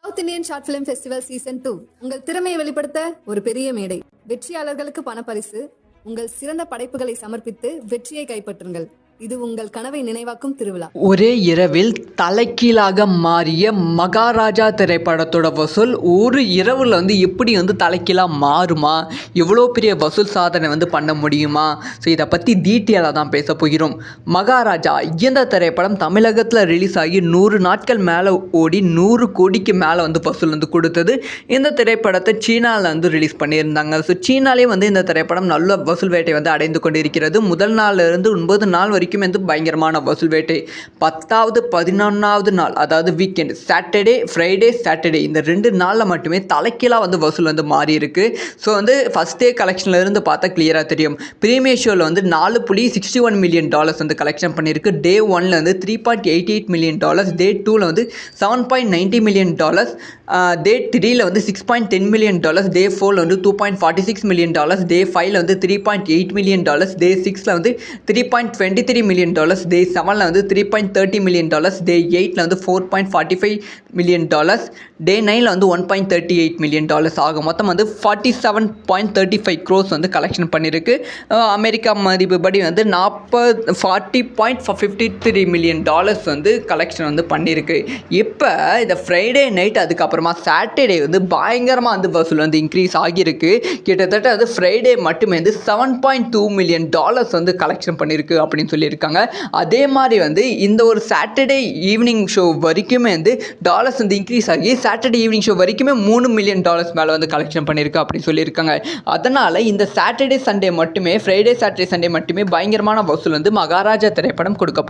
South Indian short film festival season 2 உங்கள் திறமையை வெளிப்படுத்த ஒரு பெரிய மேடை. வெற்றியாளர்களுக்கு பணப்பரிசு. உங்கள் சிறந்த படைப்புகளை சமர்ப்பித்து வெற்றியை கைப்பற்றுங்கள். இது உங்கள் கனவை நினைவாக்கும் திருவிழா. ஒரே இரவில் தலைகீழாக மாறிய மகாராஜா திரைப்படத்தோட வசூல் ஒரு இரவில் எப்படி தலைகீழாக மாறுமா, எவ்வளோ பெரிய வசூல் சாதனை பண்ண முடியுமா? ஸோ இதை பற்றி டீட்டெயிலாக தான் பேச போகிறோம். மகாராஜா இந்த திரைப்படம் தமிழகத்தில் ரிலீஸ் ஆகி 100 நாட்கள் மேலே ஓடி 100 கோடிக்கு மேலே வசூல் கொடுத்தது. இந்த திரைப்படத்தை சீனாவில் ரிலீஸ் பண்ணியிருந்தாங்க. ஸோ சீனாலே இந்த திரைப்படம் நல்ல வசூல் வேட்டை அடைந்து கொண்டிருக்கிறது. முதல் நாளிலிருந்து 9 நாள் வரைக்கும் பயங்கரமான வசூல் வேட்டை. 10வது 11வது நாள், அதாவது வீக்கெண்ட், சாட்டர்டே ஃப்ரைடே சாட்டர்டே, இந்த 2 நாளில் மட்டுமே தலைக்கீழாக வசூல் மாறி இருக்கு. ஸோ ஃபர்ஸ்ட் டே கலெக்ஷன்ல இருந்து பார்த்தா கிளியராக தெரியும். ப்ரீமியர் ஷோவில் $4.61 மில்லியன் கலெக்ஷன் பண்ணியிருக்கு. டே 1ல $3.88 மில்லியன், டே 2ல $7.90 மில்லியன், டே 3ல $6.10 மில்லியன், டே 4ல $2.46 மில்லியன், டே 5ல $3.8 மில்லியன், டே 6ல $3.23 மில்லியன், டே 7ல $3.30 மில்லியன், டே 8ல $4.45 மில்லியன், டே 9ல $1.38 மில்லியன். ஆக மொத்தம் 47.35 crores கலெக்ஷன் பண்ணியிருக்கு. அமெரிக்கா மதிப்புப்படி $40.53 மில்லியன் கலெக்ஷன் பண்ணியிருக்கு. இப்போ இந்த ஃப்ரைடே நைட் அதுக்கப்புறமா சாட்டர்டே பயங்கரமாக வசூல் இன்க்ரீஸ் ஆகியிருக்கு. கிட்டத்தட்ட ஃப்ரைடே மட்டுமே $7.2 மில்லியன் கலெக்ஷன் பண்ணியிருக்கு அப்படின்னு சொல்லியிருக்காங்க. அதே மாதிரி இந்த ஒரு சாட்டர்டே ஈவினிங் ஷோ வரைக்குமே டாலர்ஸ் இன்க்ரீஸ் ஆகி சாட்டர்டே ஈவினிங் ஷோ வரைக்குமே $3 மில்லியன் மேலே கலெக்ஷன் பண்ணியிருக்கு அப்படின்னு சொல்லியிருக்காங்க. அதனால் இந்த சாட்டர்டே சண்டே மட்டுமே, ஃப்ரைடே சாட்டர்டே சண்டே மட்டுமே பயங்கரமான வசூல் மகாராஜா திரைப்படம் கொடுக்க போகுது.